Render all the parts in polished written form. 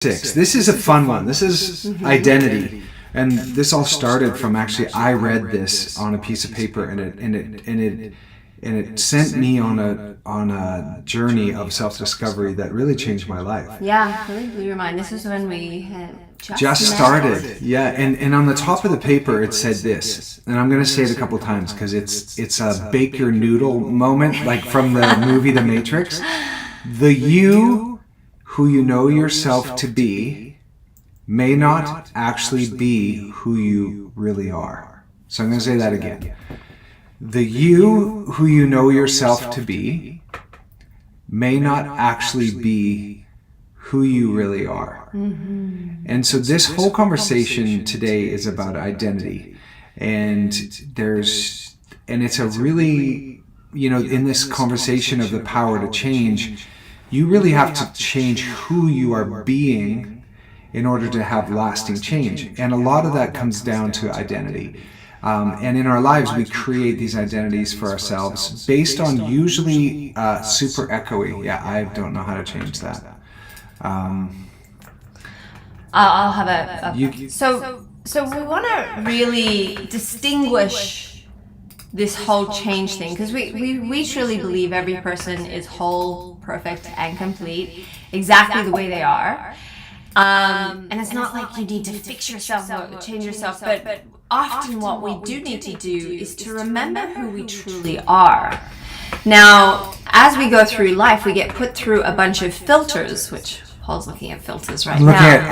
6. This is a fun one. This is identity, and this all started from actually I read this on a piece of paper, and it sent me on a journey of self-discovery that really changed my life. Yeah, really blew your mind. This is when we had just started. Yeah, and on the top of the paper it said this, and I'm going to say it a couple times because it's a bake your noodle moment, like from the movie The Matrix. The you who you know yourself to be may not actually be who you really are. So I'm going to say that again. The you who you know yourself to be may not actually be who you really are. Mm-hmm. And so this whole conversation today is about identity. And it's a really, in this conversation of the power to change, you really have to change who you are being in order to have lasting change. And a lot of that comes down to identity. And in our lives, we create these identities for ourselves based on usually super echoey. Yeah, I don't know how to change that. I'll have So we want to really distinguish this whole change thing, because we truly believe every person is whole, perfect, and complete, exactly the way they are. And it's not like you need to fix yourself or change yourself, but often what we do need to do is to remember who we truly are. Now, as we go through life, we get put through a bunch of filters, which Paul's looking at filters right now. Looking at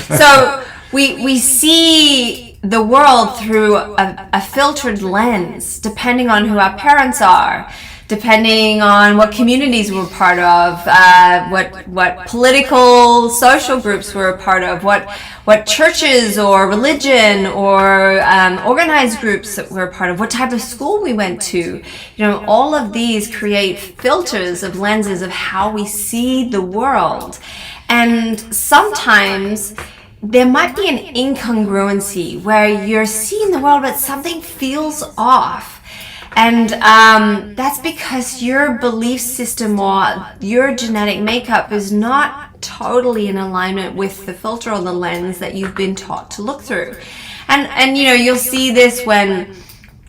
audio. So we see the world through a filtered lens, depending on who our parents are, depending on what communities we're part of, what political, social groups we're a part of, what churches or religion or organized groups that we're a part of, what type of school we went to. All of these create filters of lenses of how we see the world. And sometimes there might be an incongruency where you're seeing the world, but something feels off. And that's because your belief system or your genetic makeup is not totally in alignment with the filter or the lens that you've been taught to look through. And you'll see this when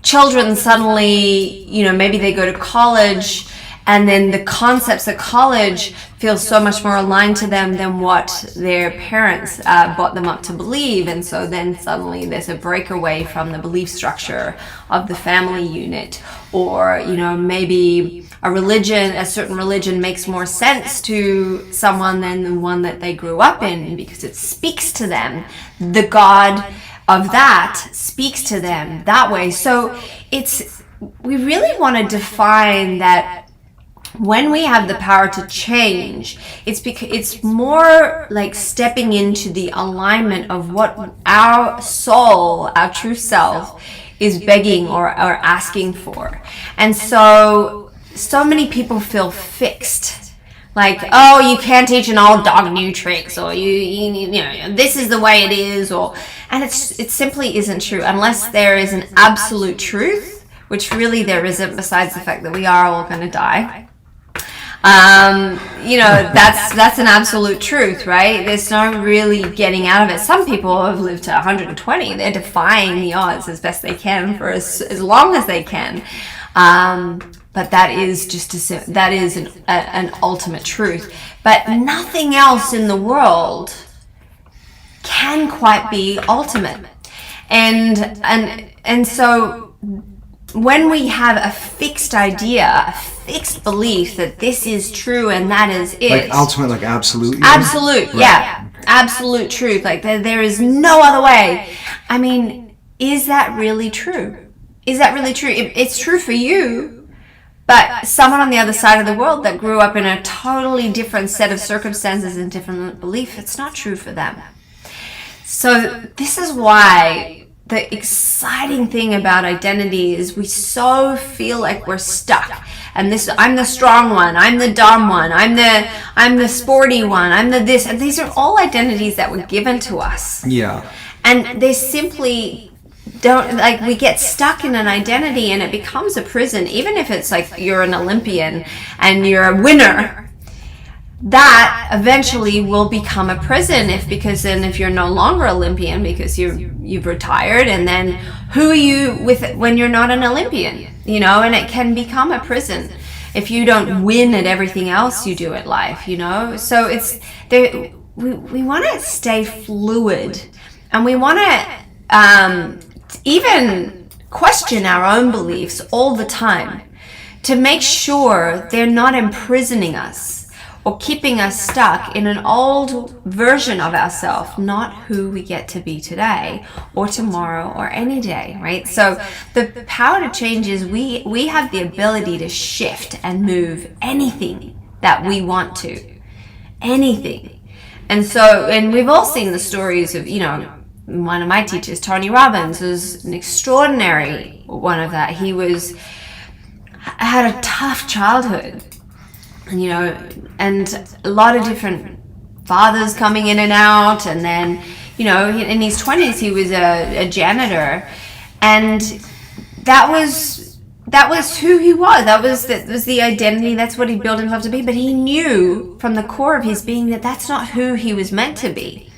children suddenly, maybe they go to college, and then the concepts at college feel so much more aligned to them than what their parents brought them up to believe. And so then suddenly there's a breakaway from the belief structure of the family unit. Or, maybe a certain religion makes more sense to someone than the one that they grew up in because it speaks to them. The God of that speaks to them that way. So we really want to define that when we have the power to change, it's more like stepping into the alignment of what our soul, our true self, is begging or asking for. And so many people feel fixed. Like, oh, you can't teach an old dog new tricks, or you this is the way it is, and it simply isn't true unless there is an absolute truth, which really there isn't, besides the fact that we are all going to die. That's an absolute truth, right? There's no really getting out of it. Some people have lived to 120. They're defying the odds as best they can for as long as they can. But that is an ultimate truth. But nothing else in the world can quite be ultimate. And so when we have a fixed idea, a fixed belief that this is true and that is it. Like ultimate, like absolute? Absolute, right. Yeah. Okay. Absolute truth. Like there is no other way. I mean, is that really true? Is that really true? It's true for you, but someone on the other side of the world that grew up in a totally different set of circumstances and different belief, it's not true for them. So this is why the exciting thing about identity is we so feel like we're stuck. And I'm the strong one, I'm the dumb one, I'm the sporty one, I'm the this. And these are all identities that were given to us. Yeah. And they simply don't, like, we get stuck in an identity and it becomes a prison. Even if it's like you're an Olympian and you're a winner, that eventually will become a prison because if you're no longer Olympian because you've retired, and then who are you with when you're not an Olympian, and it can become a prison if you don't win at everything else you do at life, so it's there. We want to stay fluid, and we want to even question our own beliefs all the time to make sure they're not imprisoning us or keeping us stuck in an old version of ourselves, not who we get to be today or tomorrow or any day, right? So the power to change is we have the ability to shift and move anything that we want to, anything. And we've all seen the stories of, one of my teachers, Tony Robbins, was an extraordinary one of that. He had a tough childhood, and a lot of different fathers coming in and out. And then, in his 20s, he was a janitor. And that was who he was. That was the identity. That's what he built himself to be. But he knew from the core of his being that that's not who he was meant to be.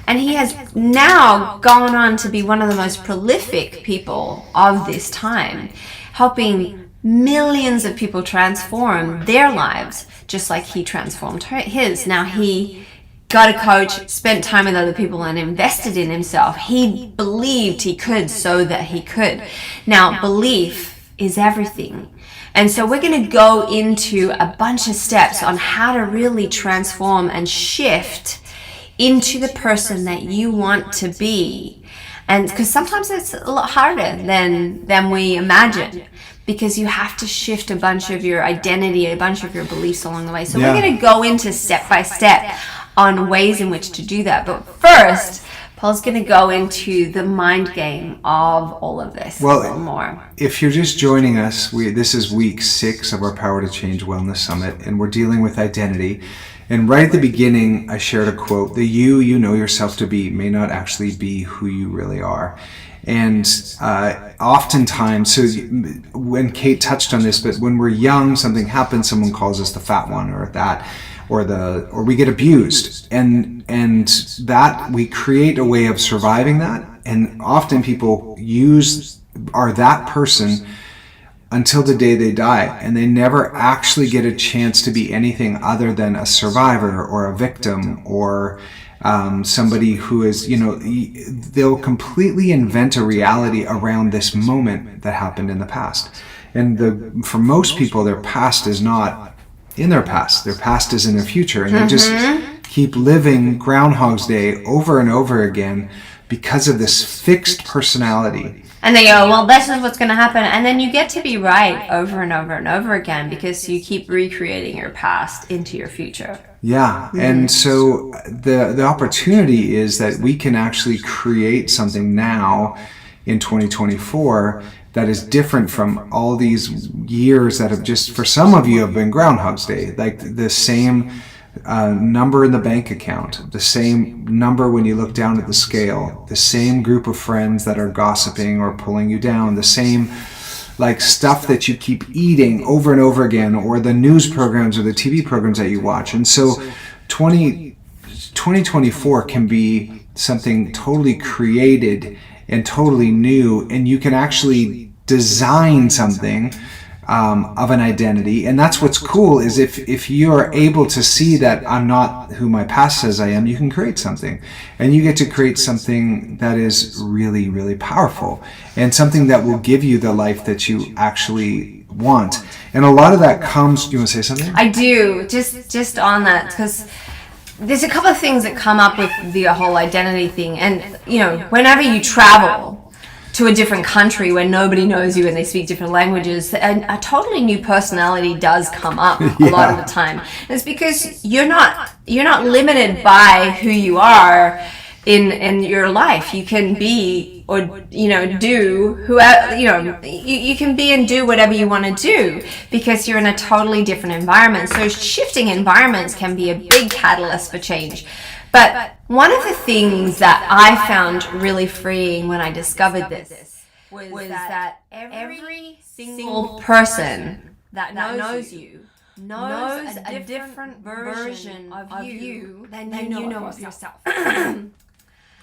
And he has now gone on to be one of the most prolific people of this time, helping millions of people transform their lives just like he transformed his. Now he got a coach, spent time with other people, and invested in himself. He believed he could so that he could. Now, belief is everything. And so we're going to go into a bunch of steps on how to really transform and shift into the person that you want to be. And because sometimes it's a lot harder than we imagine, because you have to shift a bunch of your identity, a bunch of your beliefs along the way. So we're going to go into step by step on ways in which to do that. But first, Paul's going to go into the mind game of all of this a little more. If you're just joining us, this is week 6 of our Power to Change Wellness Summit, and we're dealing with identity. And right at the beginning, I shared a quote: the you know yourself to be may not actually be who you really are. And oftentimes, so when Kate touched on this, but when we're young, something happens, someone calls us the fat one or that, or we get abused, and that we create a way of surviving that. And often people are that person until the day they die, and they never actually get a chance to be anything other than a survivor or a victim or somebody who is, they'll completely invent a reality around this moment that happened in the past. And for most people, their past is not in their past. Their past is in their future. And they just keep living Groundhog's Day over and over again because of this fixed personality. And they go, well, this is what's going to happen. And then you get to be right over and over and over again because you keep recreating your past into your future. Yeah. And so the opportunity is that we can actually create something now in 2024 that is different from all these years that have just, for some of you, have been Groundhog's Day. Like the same number in the bank account, the same number when you look down at the scale, the same group of friends that are gossiping or pulling you down, the same stuff that you keep eating over and over again, or the news programs or the TV programs that you watch. And so 2024 can be something totally created and totally new, and you can actually design something of an identity. And that's what's cool, is if you're able to see that I'm not who my past says I am, you can create something, and you get to create something that is really, really powerful, and something that will give you the life that you actually want. And a lot of that comes, you want to say something? I do, just on that, because there's a couple of things that come up with the whole identity thing. And whenever you travel to a different country where nobody knows you and they speak different languages, a totally new personality does come up a lot of the time. And it's because you're not limited by who you are in your life. You can be or do whoever you can be and do whatever you want to do because you're in a totally different environment. So shifting environments can be a big catalyst for change. But one of the things that I found really freeing when I discovered this was that every single person that knows you knows a different version of you than you know of yourself.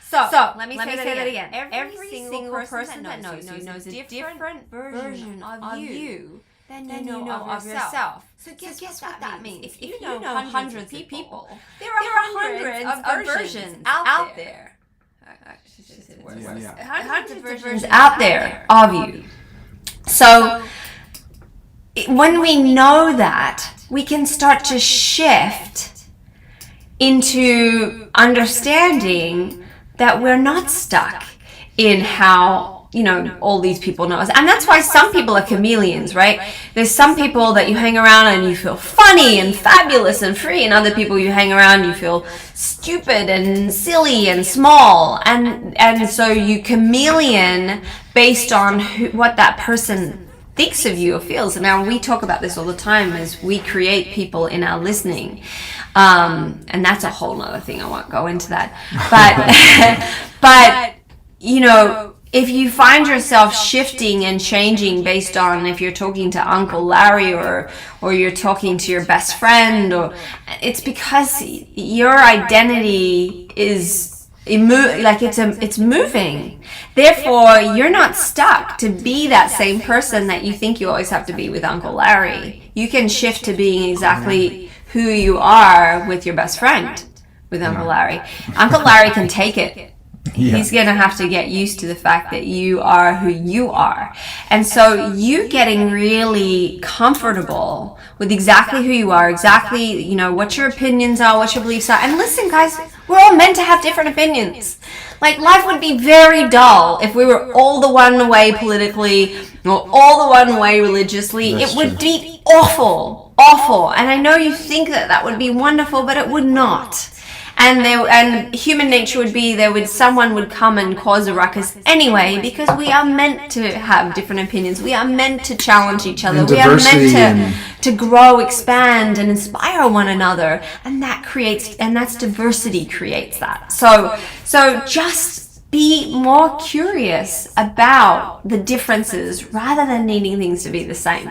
So let me say that again. Every single person that knows you knows a different version of you than you know of yourself. So guess what that means? If you know hundreds of people, there are hundreds of versions out there. Hundreds of versions out there of you. So when we know that, we can start to shift into understanding that we're not stuck in how, all these people know us. And that's why some people are chameleons, right? There's some people that you hang around and you feel funny and fabulous and free, and other people you hang around you feel stupid and silly and small. And so you chameleon based on what that person thinks of you or feels. And now we talk about this all the time as we create people in our listening. And that's a whole nother thing. I won't go into that. But if you find yourself shifting and changing based on if you're talking to Uncle Larry or you're talking to your best friend, or it's because your identity is it's moving. Therefore, you're not stuck to be that same person that you think you always have to be with Uncle Larry. You can shift to being exactly who you are with your best friend, with Uncle Larry. Uncle Larry can take it. He's going to have to get used to the fact that you are who you are. And so you getting really comfortable with exactly who you are, exactly, what your opinions are, what your beliefs are. And listen, guys, we're all meant to have different opinions. Like, life would be very dull if we were all the one way politically or all the one way religiously. It would be awful. And I know you think that would be wonderful, but it would not. And human nature would be someone would come and cause a ruckus anyway, because we are meant to have different opinions. We are meant to challenge each other. We are meant to grow, expand, and inspire one another. And that's diversity creates that. So just be more curious about the differences rather than needing things to be the same.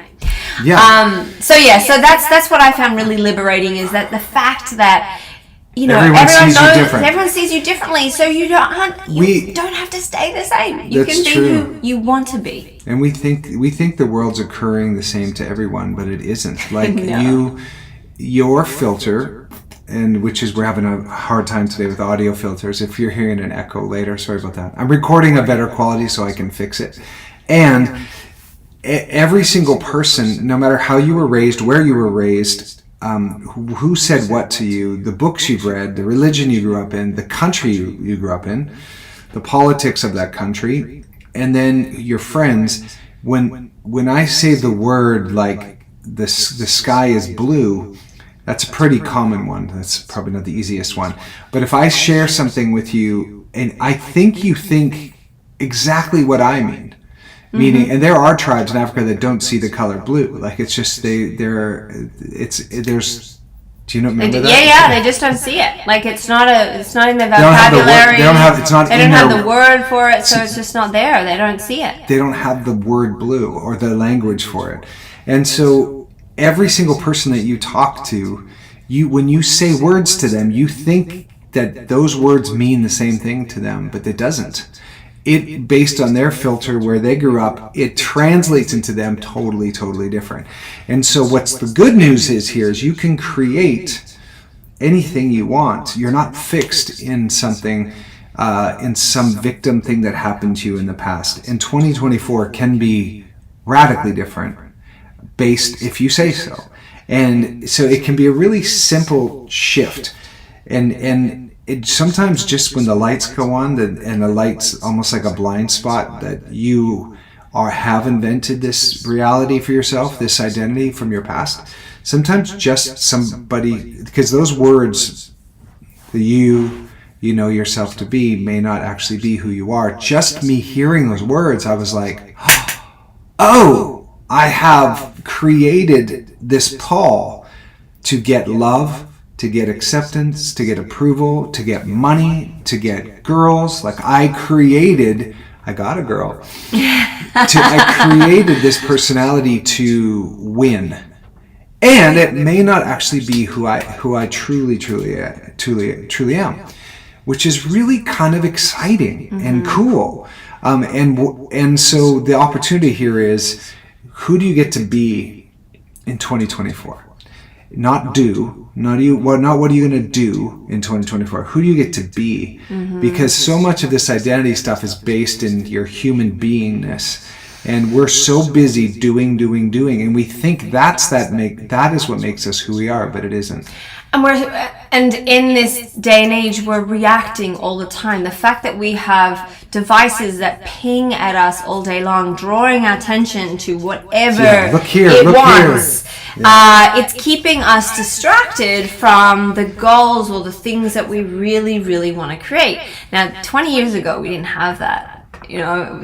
Yeah. So that's what I found really liberating, is that the fact that everyone sees you differently, so you don't have to stay the same. You can be who you want to be. And we think the world's occurring the same to everyone, but it isn't. Like your filter, and which is, we're having a hard time today with audio filters. If you're hearing an echo later, sorry about that. I'm recording a better quality so I can fix it. And every single person, no matter how you were raised, where you were raised, who said what to you, the books you've read, the religion you grew up in, the country you grew up in, the politics of that country, and then your friends. When I say the word like the sky is blue, that's a pretty common one. That's probably not the easiest one. But if I share something with you and I think you think exactly what I mean, meaning, and there are tribes in Africa that don't see the color blue. Like, it's just there's. Do you know? Remember that? Yeah, they just don't see it. Like, it's not in their vocabulary. They don't have the word for it, so it's just not there. They don't see it. They don't have the word blue or the language for it, and so every single person that you talk to, when you say words to them, you think that those words mean the same thing to them, but it doesn't. It, based on their filter where they grew up, it translates into them totally, totally different. And so what's the good news is you can create anything you want. You're not fixed in something, in some victim thing that happened to you in the past. And 2024 can be radically different based if you say so. And so it can be a really simple shift. And it sometimes just when the lights go on, and the light's almost like a blind spot, that you have invented this reality for yourself, this identity from your past. Sometimes just somebody, because those words that you know yourself to be may not actually be who you are. Just me hearing those words, I was like, oh, I have created this Paul to get love, to get acceptance, to get approval, to get money, to get girls. Like, I got a girl. I created this personality to win. and it may not actually be who I truly am, which is really kind of exciting and cool. And so the opportunity here is, who do you get to be in 2024? Not what are you going to do in 2024? Who do you get to be? Because so much of this identity stuff is based in your human beingness. And we're so busy doing, and we think that is what makes us who we are, but it isn't. And in this day and age, we're reacting all the time. The fact that we have devices that ping at us all day long, drawing our attention to whatever it wants. It's keeping us distracted from the goals or the things that we really, really want to create. Now, 20 years ago, we didn't have that.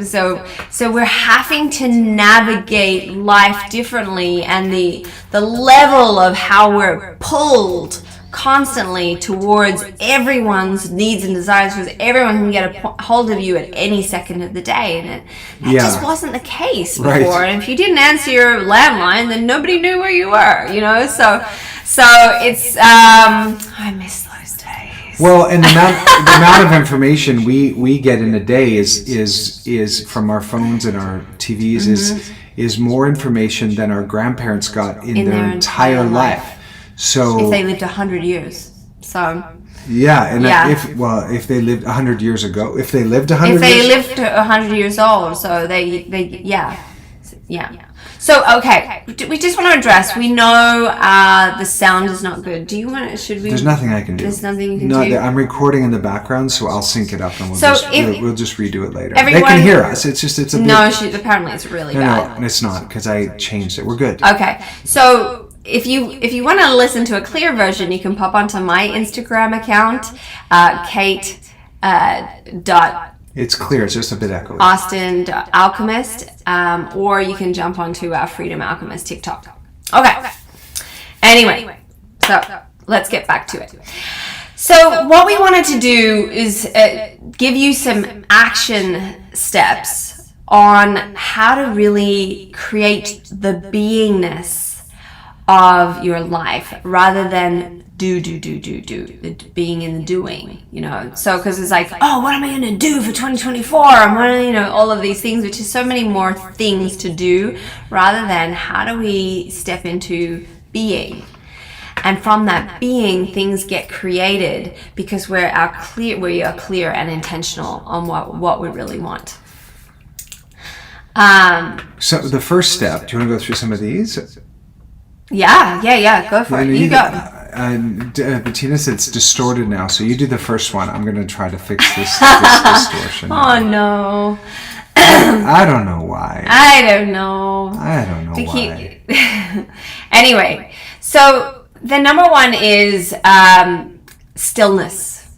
So we're having to navigate life differently, and the level of how we're pulled constantly towards everyone's needs and desires, because everyone can get a hold of you at any second of the day, and that just wasn't the case before. Right. And if you didn't answer your landline, then nobody knew where you were. So it's I miss those days. Well, and the amount of information we get in a day is from our phones and our TVs is more information than our grandparents got in their entire life. So if they lived 100 years, if they lived 100 years ago, if they lived 100 years old, so they. So okay, we just want to address. We know the sound is not good. Do you want to? Should we? There's nothing I can do. There's nothing you can do. I'm recording in the background, so I'll sync it up and we'll just redo it later. Everyone, they can hear us. It's a apparently it's really bad. No, it's not, because I changed it. We're good. Okay, so. If you want to listen to a clear version, you can pop onto my Instagram account, Kate. It's clear. It's just a bit echoey. Austin.alchemist, or you can jump onto our Freedom Alchemist TikTok. Okay. Anyway, so let's get back to it. So what we wanted to do is give you some action steps on how to really create the beingness of your life, rather than do, the being in the doing, so because it's like, oh, what am I going to do for 2024? I'm going to, all of these things, which is so many more things to do, rather than how do we step into being. And from that being, things get created because we are clear and intentional on what we really want. So the first step, do you want to go through some of these? Yeah, go for it. You go. Bettina said it's distorted now, so you do the first one. I'm going to try to fix this distortion. Oh, no. I don't know why. I don't know why. Anyway, so the number one is stillness,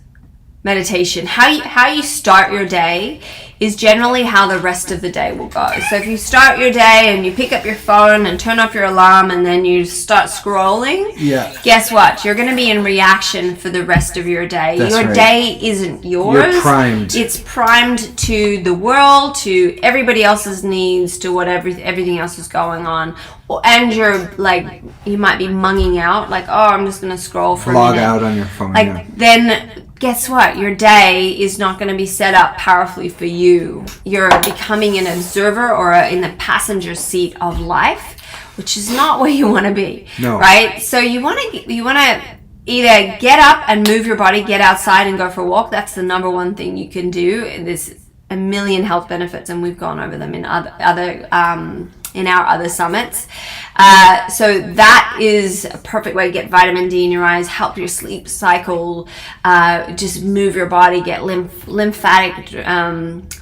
meditation. How you start your day is generally how the rest of the day will go. So if you start your day and you pick up your phone and turn off your alarm and then you start scrolling, guess what? You're going to be in reaction for the rest of your day. That's your right. day isn't yours. You're primed. It's primed to the world, to everybody else's needs, to whatever everything else is going on. And you might be munging out, like, oh, I'm just going to scroll for a minute. Log out on your phone. Then guess what? Your day is not going to be set up powerfully for you. You're becoming an observer or in the passenger seat of life, which is not where you want to be. No. Right? So you want to either get up and move your body, get outside and go for a walk. That's the number one thing you can do. There's a million health benefits, and we've gone over them in in our other summits. So that is a perfect way to get vitamin D in your eyes, help your sleep cycle, just move your body, get lymphatic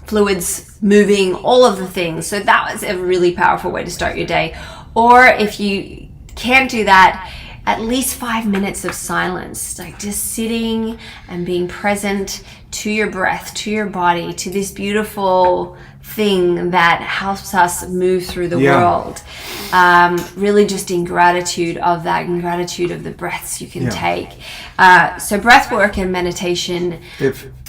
fluids moving, all of the things. So that was a really powerful way to start your day. Or if you can't do that, at least 5 minutes of silence, like just sitting and being present to your breath, to your body, to this beautiful thing that helps us move through the world. Really just in gratitude of that, in gratitude of the breaths you can take. So breath work and meditation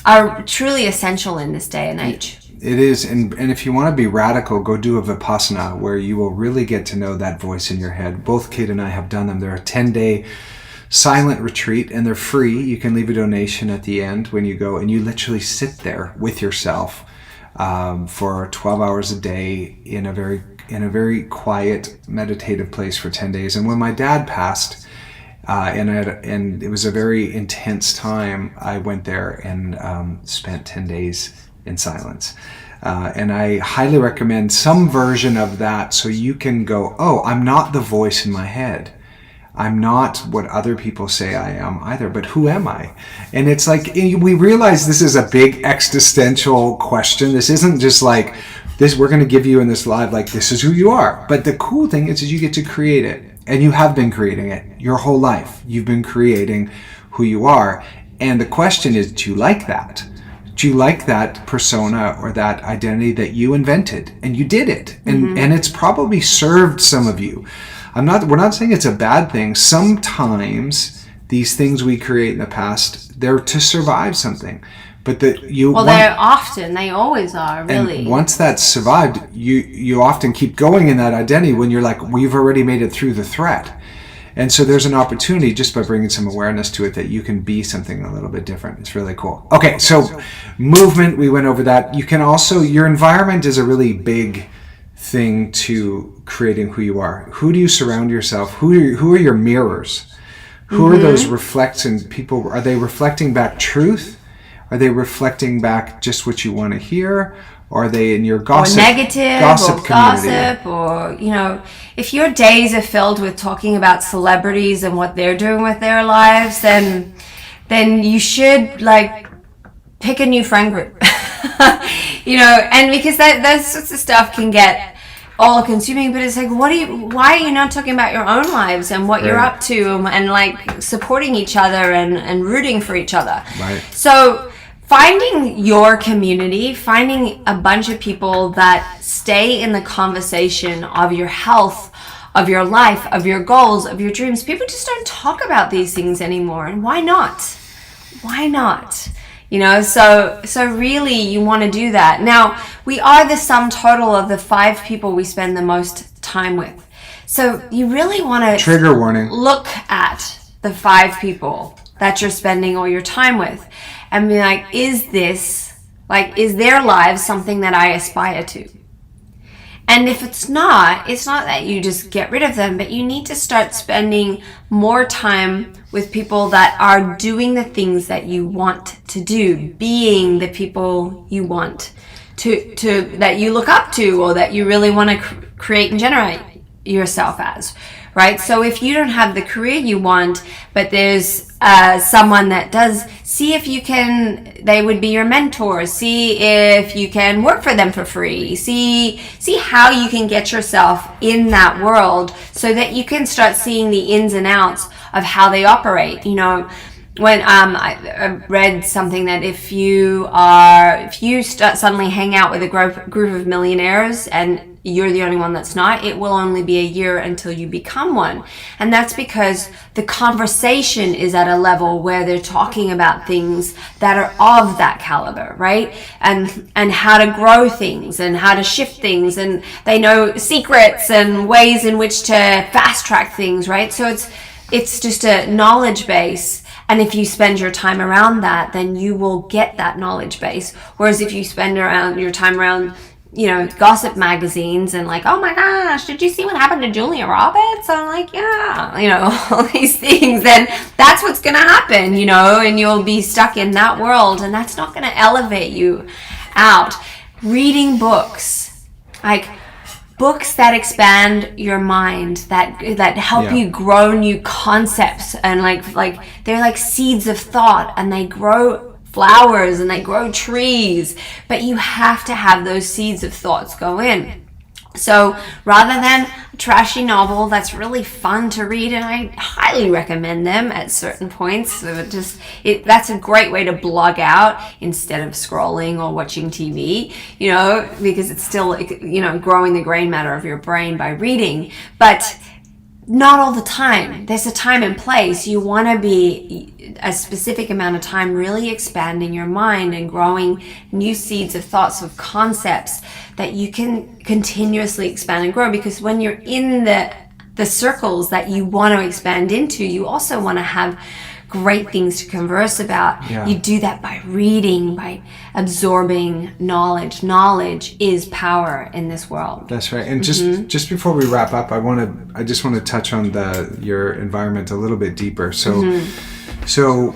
are truly essential in this day and age. It is. And if you want to be radical, go do a Vipassana where you will really get to know that voice in your head. Both Kate and I have done them. They're a 10-day silent retreat, and they're free. You can leave a donation at the end when you go, and you literally sit there with yourself for 12 hours a day in a very quiet, meditative place for 10 days. And when my dad passed, and it was a very intense time, I went there and spent 10 days in silence. And I highly recommend some version of that so you can go, oh, I'm not the voice in my head. I'm not what other people say I am either, but who am I? And it's like, we realize this is a big existential question. This isn't just like this, we're going to give you in this live, like, this is who you are. But the cool thing is you get to create it. And you have been creating it your whole life. You've been creating who you are. And the question is, do you like that? Do you like that persona or that identity that you invented? And you did it. And it's probably served some of you. We're not saying it's a bad thing. Sometimes these things we create in the past, they're to survive something. But they always are, really. And once that's survived, you often keep going in that identity when you're like, we've already made it through the threat. And so there's an opportunity just by bringing some awareness to it that you can be something a little bit different. It's really cool. Okay, so movement, we went over that. You can also, your environment is a really big thing to creating who you are. Who do you surround yourself? Who are your mirrors? Who are those reflecting people? Are they reflecting back truth? Are they reflecting back just what you want to hear? Or are they in your gossip, or negative, gossip or community? Gossip, or, if your days are filled with talking about celebrities and what they're doing with their lives, then you should, pick a new friend group. And because that sorts of stuff can get all consuming, but it's like, why are you not talking about your own lives and what you're up to, and supporting each other and rooting for each other? Right. So finding your community, finding a bunch of people that stay in the conversation of your health, of your life, of your goals, of your dreams. People just don't talk about these things anymore. And why not? Why not? So really you want to do that. Now, we are the sum total of the 5 people we spend the most time with. So you really want to trigger warning. Look at the 5 people that you're spending all your time with and be like, is their lives something that I aspire to? And if it's not that you just get rid of them, but you need to start spending more time with people that are doing the things that you want to do, being the people you want to that you look up to, or that you really want to create and generate yourself as, right? So if you don't have the career you want, but there's someone that does, see if they would be your mentor, see if you can work for them for free, see how you can get yourself in that world so that you can start seeing the ins and outs of how they operate. When I read something that if you suddenly hang out with a group of millionaires and you're the only one that's not, it will only be a year until you become one. And that's because the conversation is at a level where they're talking about things that are of that caliber, right? And how to grow things and how to shift things, and they know secrets and ways in which to fast track things, right? So it's just a knowledge base. And if you spend your time around that, then you will get that knowledge base. Whereas if you spend your time around, gossip magazines and oh my gosh, did you see what happened to Julia Roberts? I'm like, yeah, all these things, then that's what's going to happen, and you'll be stuck in that world, and that's not going to elevate you out. Reading books, books that expand your mind, that help you grow new concepts, and they're like seeds of thought, and they grow flowers and they grow trees, but you have to have those seeds of thoughts go in. So rather than a trashy novel that's really fun to read, and I highly recommend them at certain points, so that's a great way to blog out instead of scrolling or watching TV, because it's still, growing the gray matter of your brain by reading. But not all the time. There's a time and place. You want to be a specific amount of time really expanding your mind and growing new seeds of thoughts, of concepts that you can continuously expand and grow. Because when you're in the circles that you want to expand into, you also want to have great things to converse about. Yeah. You do that by reading, by absorbing knowledge. Knowledge is power in this world. That's right. And just before we wrap up, I just want to touch on your environment a little bit deeper. So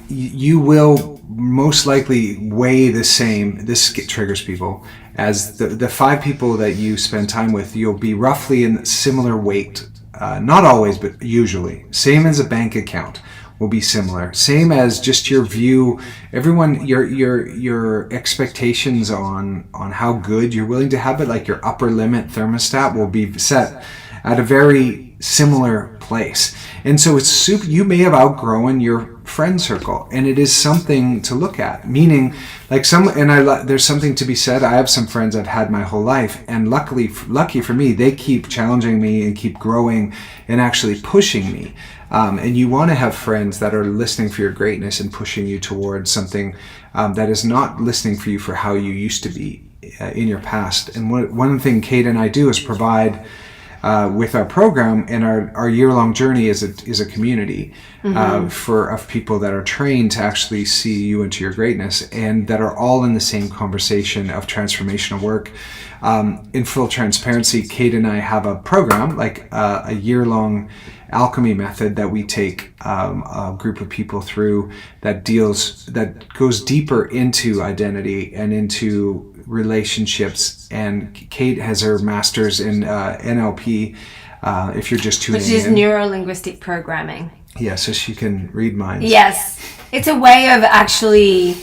you will most likely weigh the same. This triggers people as the 5 people that you spend time with. You'll be roughly in similar weight. Not always, but usually. Same as a bank account will be similar. Same as just your view. Everyone, your expectations on how good you're willing to have it, like your upper limit thermostat, will be set at a very similar place. And so it's super. You may have outgrown your friend circle, and it is something to look at. Meaning, like there's something to be said. I have some friends I've had my whole life, and lucky for me, they keep challenging me and keep growing and actually pushing me. And you want to have friends that are listening for your greatness and pushing you towards something that is not listening for you for how you used to be in your past. And one thing Kate and I do is provide. With our program and our year-long journey is a community of people that are trained to actually see you into your greatness, and that are all in the same conversation of transformational work. In full transparency, Kate and I have a program, like a year-long alchemy method that we take a group of people through that goes deeper into identity and into relationships. And Kate has her master's in NLP, if you're just tuning in. Which is neuro-linguistic programming. Yeah, so she can read minds. Yes. It's a way of actually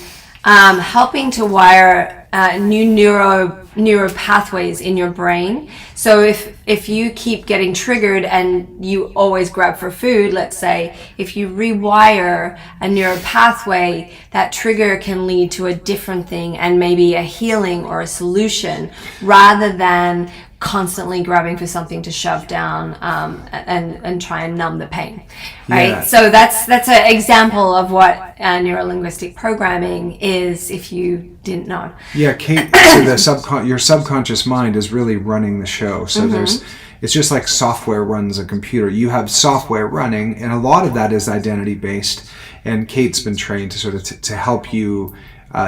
helping to wire new neuro pathways in your brain. So if you keep getting triggered and you always grab for food, let's say, if you rewire a neural pathway, that trigger can lead to a different thing and maybe a healing or a solution, rather than constantly grabbing for something to shove down and try and numb the pain, right? Yeah. So that's an example of what neuro-linguistic programming is, if you didn't know. Yeah, Kate, so your subconscious mind is really running the show. So it's just like software runs a computer. You have software running, and a lot of that is identity based. And Kate's been trained to sort of to help you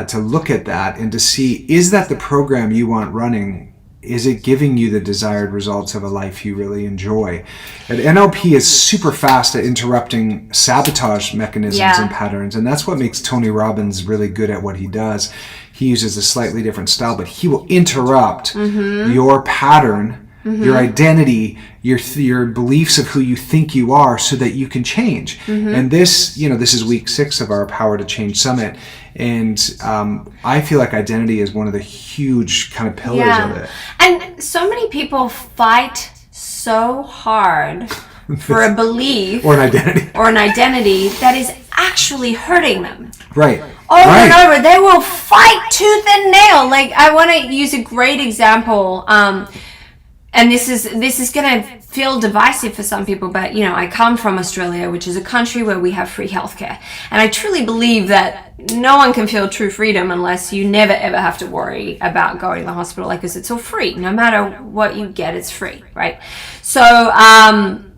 to look at that and to see, is that the program you want running? Is it giving you the desired results of a life you really enjoy? And NLP is super fast at interrupting sabotage mechanisms and patterns. And that's what makes Tony Robbins really good at what he does. He uses a slightly different style, but he will interrupt your pattern, your identity, your beliefs of who you think you are, so that you can change. And this is week 6 of our Power to Change Summit. And I feel like identity is one of the huge kind of pillars of it. And so many people fight so hard for a belief or an identity that is actually hurting them. Right. Over and over. They will fight tooth and nail. Like, I want to use a great example. And this is going to feel divisive for some people, but I come from Australia, which is a country where we have free healthcare, and I truly believe that no one can feel true freedom unless you never ever have to worry about going to the hospital, because it's all free. No matter what you get, it's free, right? So, and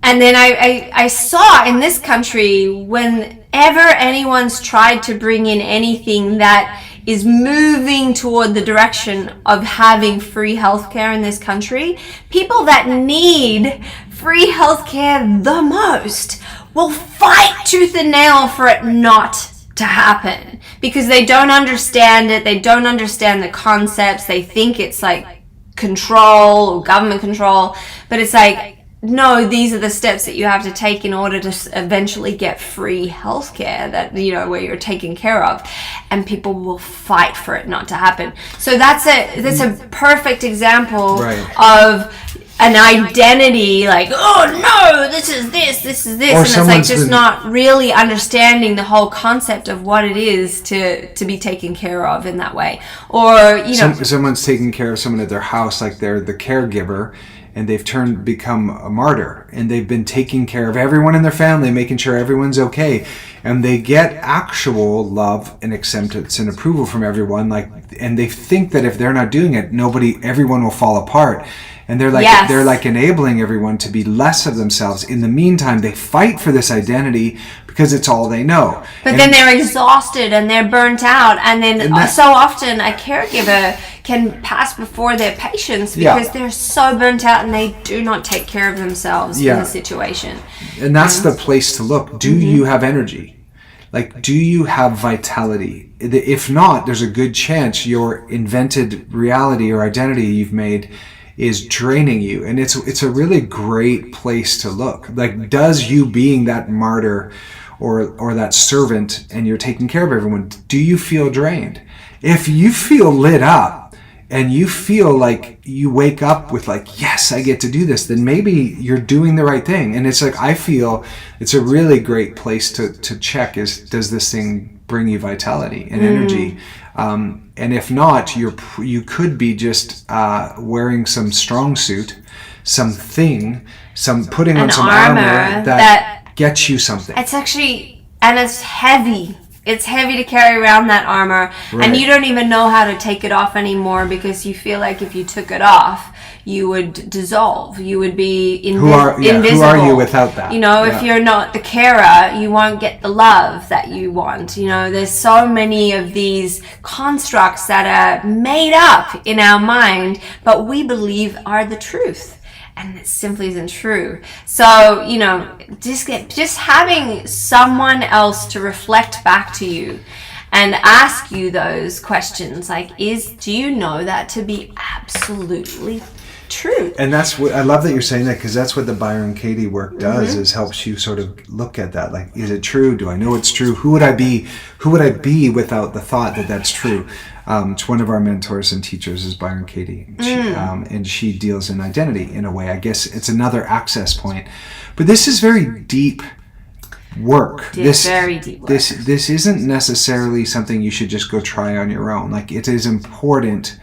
then I saw in this country, whenever anyone's tried to bring in anything that is moving toward the direction of having free healthcare in this country, people that need free healthcare the most will fight tooth and nail for it not to happen, because they don't understand it. They don't understand the concepts. They think it's like control or government control, but it's like, no, these are the steps that you have to take in order to eventually get free healthcare where you're taken care of, and people will fight for it not to happen. So that's a perfect example of an identity, like, oh no, this is this, and it's like just not really understanding the whole concept of what it is to be taken care of in that way. Or someone's taking care of someone at their house, like they're the caregiver, and they've become a martyr, and they've been taking care of everyone in their family, making sure everyone's okay, and they get actual love and acceptance and approval from everyone, and they think that if they're not doing it, everyone will fall apart. And they're like enabling everyone to be less of themselves. In the meantime, they fight for this identity because it's all they know. But then they're exhausted and they're burnt out. And then so often a caregiver can pass before their patients because they're so burnt out and they do not take care of themselves in the situation. And that's the place to look. Do you have energy? Like, do you have vitality? If not, there's a good chance your invented reality or identity you've made is draining you. And it's a really great place to look. Like, does you being that martyr or that servant and you're taking care of everyone, do you feel drained? If you feel lit up and you feel like you wake up with like, yes, I get to do this, then maybe you're doing the right thing. And it's like, I feel it's a really great place to check is, does this thing bring you vitality and energy? And if not, you could be just wearing some strong suit, putting on some armor that gets you something. It's actually, and it's heavy. It's heavy to carry around that armor, and you don't even know how to take it off anymore because you feel like if you took it off, you would dissolve. You would be invisible. Who are you without that? If you're not the carer, you won't get the love that you want. There's so many of these constructs that are made up in our mind, but we believe are the truth. And it simply isn't true. So, just having someone else to reflect back to you and ask you those questions, like, do you know that to be absolutely true? And that's what I love that you're saying that, because that's what the Byron Katie work does, is helps you sort of look at that. Like, is it true? Do I know it's true? Who would I be without the thought that that's true? It's one of our mentors and teachers is Byron Katie. And she deals in identity in a way. I guess it's another access point. But this is very deep work. Very deep work. This isn't necessarily something you should just go try on your own. Like, it is important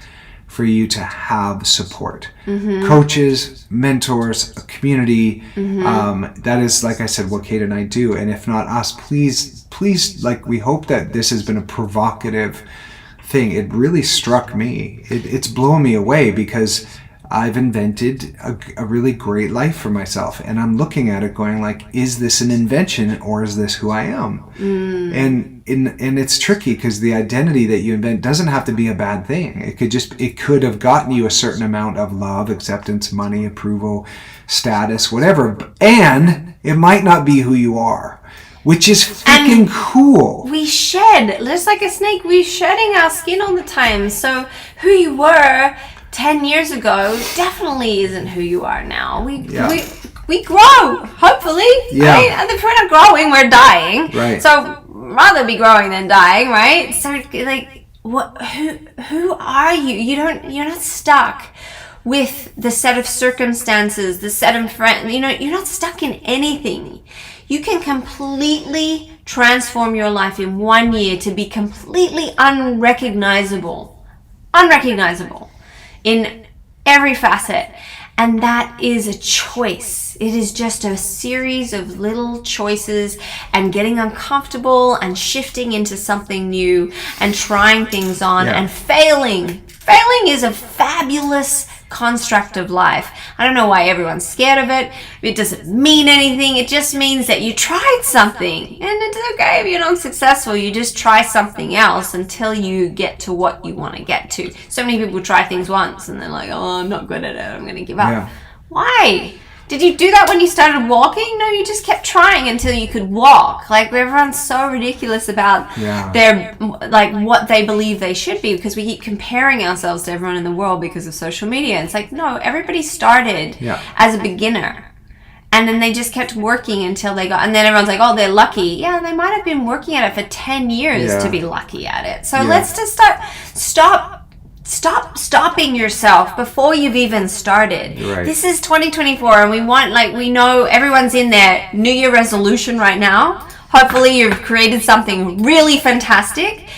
for you to have support. Coaches, mentors, a community. That is, like I said, what Kate and I do. And if not us, please, like, we hope that this has been a provocative thing. It really struck me. It's blown me away because I've invented a really great life for myself, and I'm looking at it going like, is this an invention or is this who I am? And it's tricky because the identity that you invent doesn't have to be a bad thing. It could have gotten you a certain amount of love, acceptance, money, approval, status, whatever, and it might not be who you are. Which is freaking cool. We shed, just like a snake, we're shedding our skin all the time. So who you were 10 years ago definitely isn't who you are now. We grow, hopefully. Yeah. And if we're not growing, we're dying. Right. So rather be growing than dying, right? So like, who are you? You're not stuck with the set of circumstances, the set of friends. You're not stuck in anything. You can completely transform your life in 1 year to be completely unrecognizable in every facet. And that is a choice. It is just a series of little choices and getting uncomfortable and shifting into something new and trying things on and failing. Failing is a fabulous construct of life. I don't know why everyone's scared of it. It doesn't mean anything. It just means that you tried something, and it's okay if you're not successful. You just try something else until you get to what you want to get to. So many people try things once and they're like, oh, I'm not good at it, I'm going to give up. Why? Did you do that when you started walking? No, you just kept trying until you could walk. Like, everyone's so ridiculous about their, like, what they believe they should be, because we keep comparing ourselves to everyone in the world because of social media. It's like, no, everybody started as a beginner. And then they just kept working until they got, and then everyone's like, oh, they're lucky. Yeah, they might have been working at it for 10 years to be lucky at it. So let's just stop stopping yourself before you've even started. Right. This is 2024 and we know everyone's in their New Year resolution right now. Hopefully you've created something really fantastic.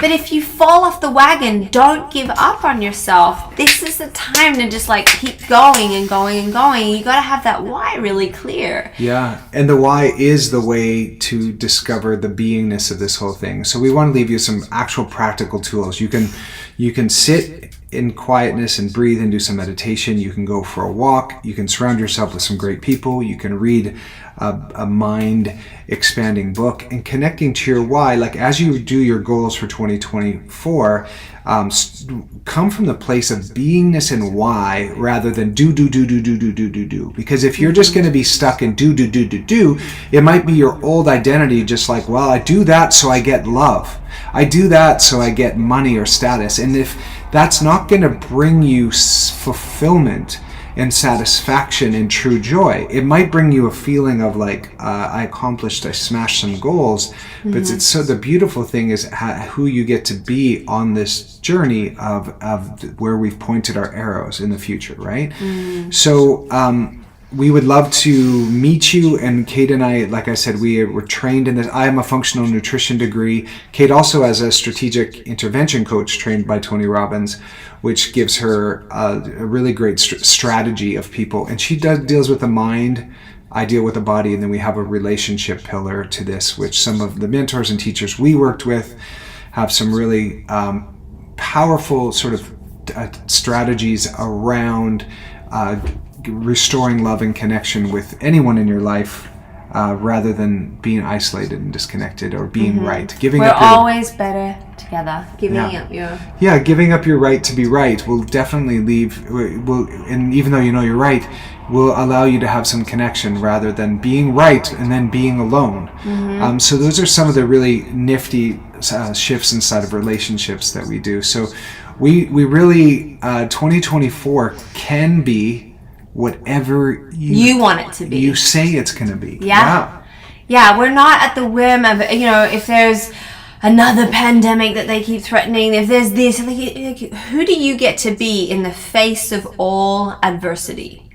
But if you fall off the wagon, don't give up on yourself. This is the time to just like keep going and going and going. You got to have that why really clear. Yeah, and the why is the way to discover the beingness of this whole thing. So we want to leave you some actual practical tools. You can sit in quietness and breathe and do some meditation. You can go for a walk. You can surround yourself with some great people. You can read a mind expanding book, and connecting to your why. Like as you do your goals for 2024, come from the place of beingness and why rather than do. Because if you're just going to be stuck in do, it might be your old identity, just like, well, I do that so I get love. I do that so I get money or status. And if that's not going to bring you fulfillment and satisfaction and true joy, it might bring you a feeling of like, I accomplished, I smashed some goals. But it's so the beautiful thing is who you get to be on this journey of where we've pointed our arrows in the future, right? So we would love to meet you. And Kate and I, like I said, we were trained in this. I am a functional nutrition degree. Kate also has a strategic intervention coach trained by Tony Robbins, which gives her a really great strategy of people. And she deals with the mind, I deal with the body, and then we have a relationship pillar to this, which some of the mentors and teachers we worked with have some really powerful sort of strategies around restoring love and connection with anyone in your life, rather than being isolated and disconnected or being right. We're always better together. Giving up your right to be right will definitely and even though you know you're right, will allow you to have some connection rather than being right and then being alone. So those are some of the really nifty shifts inside of relationships that we do. So we really 2024 can be whatever you want it to be. You say it's going to be. Yeah, we're not at the whim of, if there's another pandemic that they keep threatening, if there's this, who do you get to be in the face of all adversity?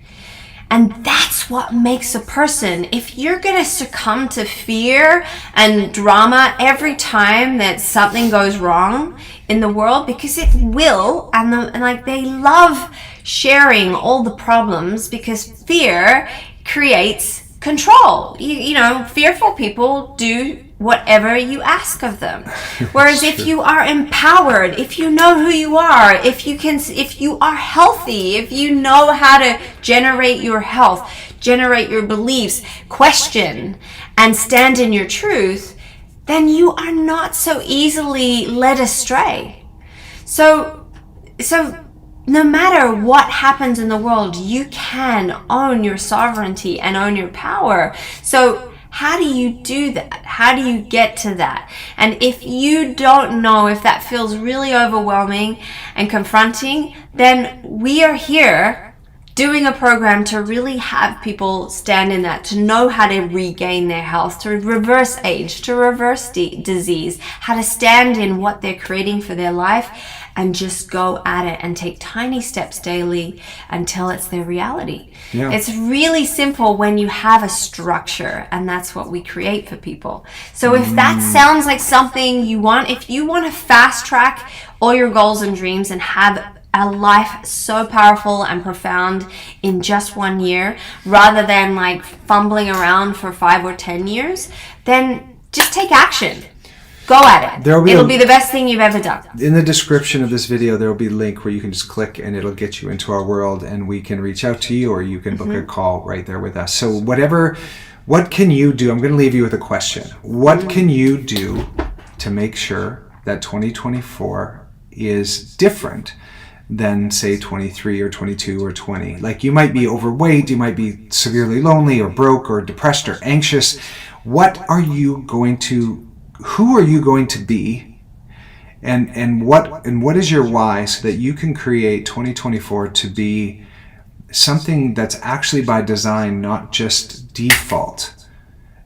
And that's what makes a person. If you're going to succumb to fear and drama every time that something goes wrong in the world, because it will, and they love sharing all the problems because fear creates control. Fearful people do whatever you ask of them. Whereas if you are empowered, if you know who you are, if you are healthy, if you know how to generate your health, generate your beliefs, question, and stand in your truth, then you are not so easily led astray. So no matter what happens in the world, you can own your sovereignty and own your power. So how do you do that? How do you get to that? And if you don't know, if that feels really overwhelming and confronting, then we are here doing a program to really have people stand in that, to know how to regain their health, to reverse age, to reverse disease, how to stand in what they're creating for their life, and just go at it and take tiny steps daily until it's their reality. Yeah. It's really simple when you have a structure, and that's what we create for people. So if that sounds like something you want, if you want to fast track all your goals and dreams and have a life so powerful and profound in just 1 year, rather than like fumbling around for 5 or 10 years, then just take action. Go at it. It'll be the best thing you've ever done. In the description of this video, there will be a link where you can just click and it'll get you into our world, and we can reach out to you, or you can book a call right there with us. So what can you do? I'm going to leave you with a question. What can you do to make sure that 2024 is different than say 23 or 22 or 20? Like, you might be overweight, you might be severely lonely or broke or depressed or anxious. Who are you going to be, and what is your why, so that you can create 2024 to be something that's actually by design, not just default,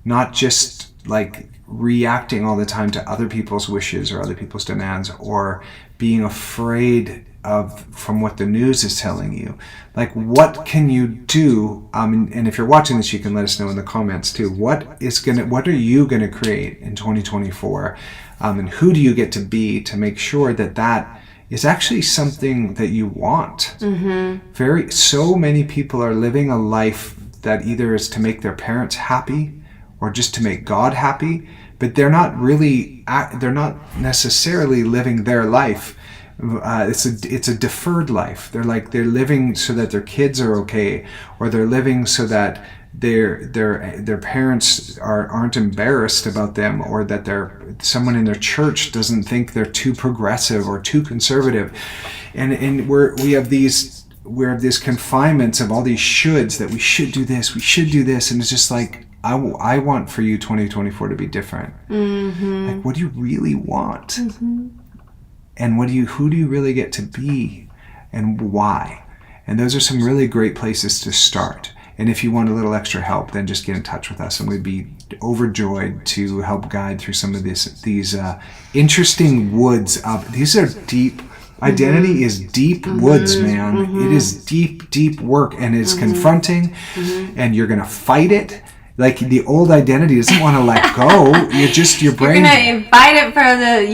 not just like reacting all the time to other people's wishes or other people's demands, or being afraid of from what the news is telling you. Like, what can you do? And if you're watching this, you can let us know in the comments too. What are you gonna create in 2024? And who do you get to be to make sure that is actually something that you want? So many people are living a life that either is to make their parents happy or just to make God happy, but they're not necessarily living their life. It's a deferred life. They're living so that their kids are okay, or they're living so that their parents aren't embarrassed about them, or that someone in their church doesn't think they're too progressive or too conservative, and we have these confinements of all these shoulds, that we should do this, and it's just like, I want for you 2024 to be different. Like, what do you really want? And who do you really get to be, and why? And those are some really great places to start. And if you want a little extra help, then just get in touch with us, and we'd be overjoyed to help guide through some of these interesting woods. These are deep. Identity is deep woods, man. It is deep, deep work, and it's confronting, and you're gonna fight it. Like, the old identity doesn't want to let go. Your brain. You're gonna fight it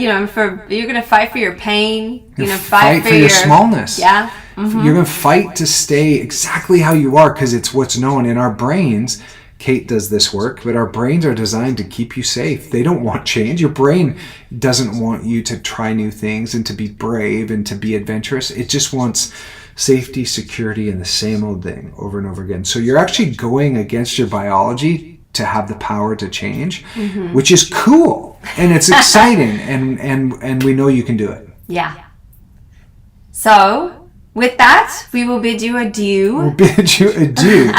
you're gonna fight for your pain. You're gonna fight for your smallness. Yeah. You're gonna fight to stay exactly how you are, because it's what's known in our brains. Kate does this work, but our brains are designed to keep you safe. They don't want change. Your brain doesn't want you to try new things and to be brave and to be adventurous. It just wants safety, security, and the same old thing over and over again. So you're actually going against your biology to have the power to change, which is cool, and it's exciting, and we know you can do it. Yeah. So, with that, we will bid you adieu. We'll bid you adieu.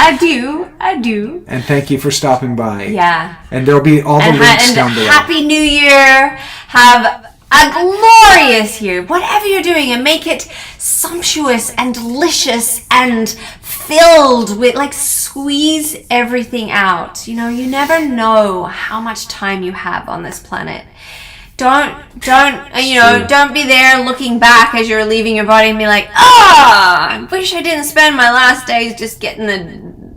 Adieu. And thank you for stopping by. Yeah. And there'll be all the links down below. Happy New Year. Have a glorious year, whatever you're doing, and make it sumptuous and delicious and filled with, squeeze everything out. You never know how much time you have on this planet. Don't be there looking back as you're leaving your body and be like, I wish I didn't spend my last days just getting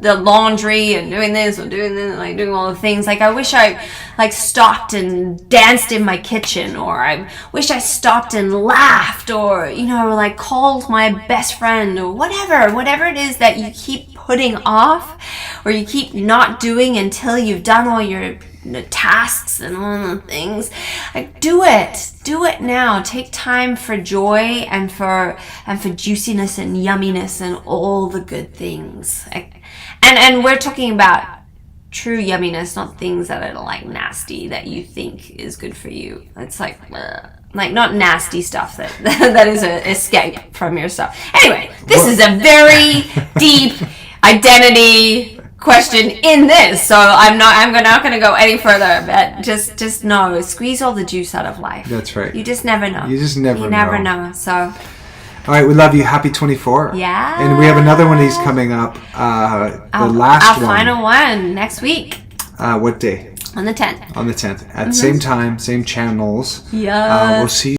the laundry and doing this or doing this, doing all the things. I wish I stopped and danced in my kitchen, or I wish I stopped and laughed, or called my best friend, or whatever it is that you keep putting off, or you keep not doing until you've done all your tasks and all the things. Do it now. Take time for joy and for juiciness and yumminess and all the good things. And we're talking about true yumminess, not things that are nasty that you think is good for you. It's not nasty stuff that is an escape from your stuff. Anyway, this is a very deep identity question in this, so I'm not gonna go any further, but just know, squeeze all the juice out of life. That's right. You just never know. You never know. So, all right, we love you. Happy 24. Yeah. And we have another one of these coming up. Our final one next week. What day? On the 10th. On the 10th. At the same time, same channels. Yeah. We'll see you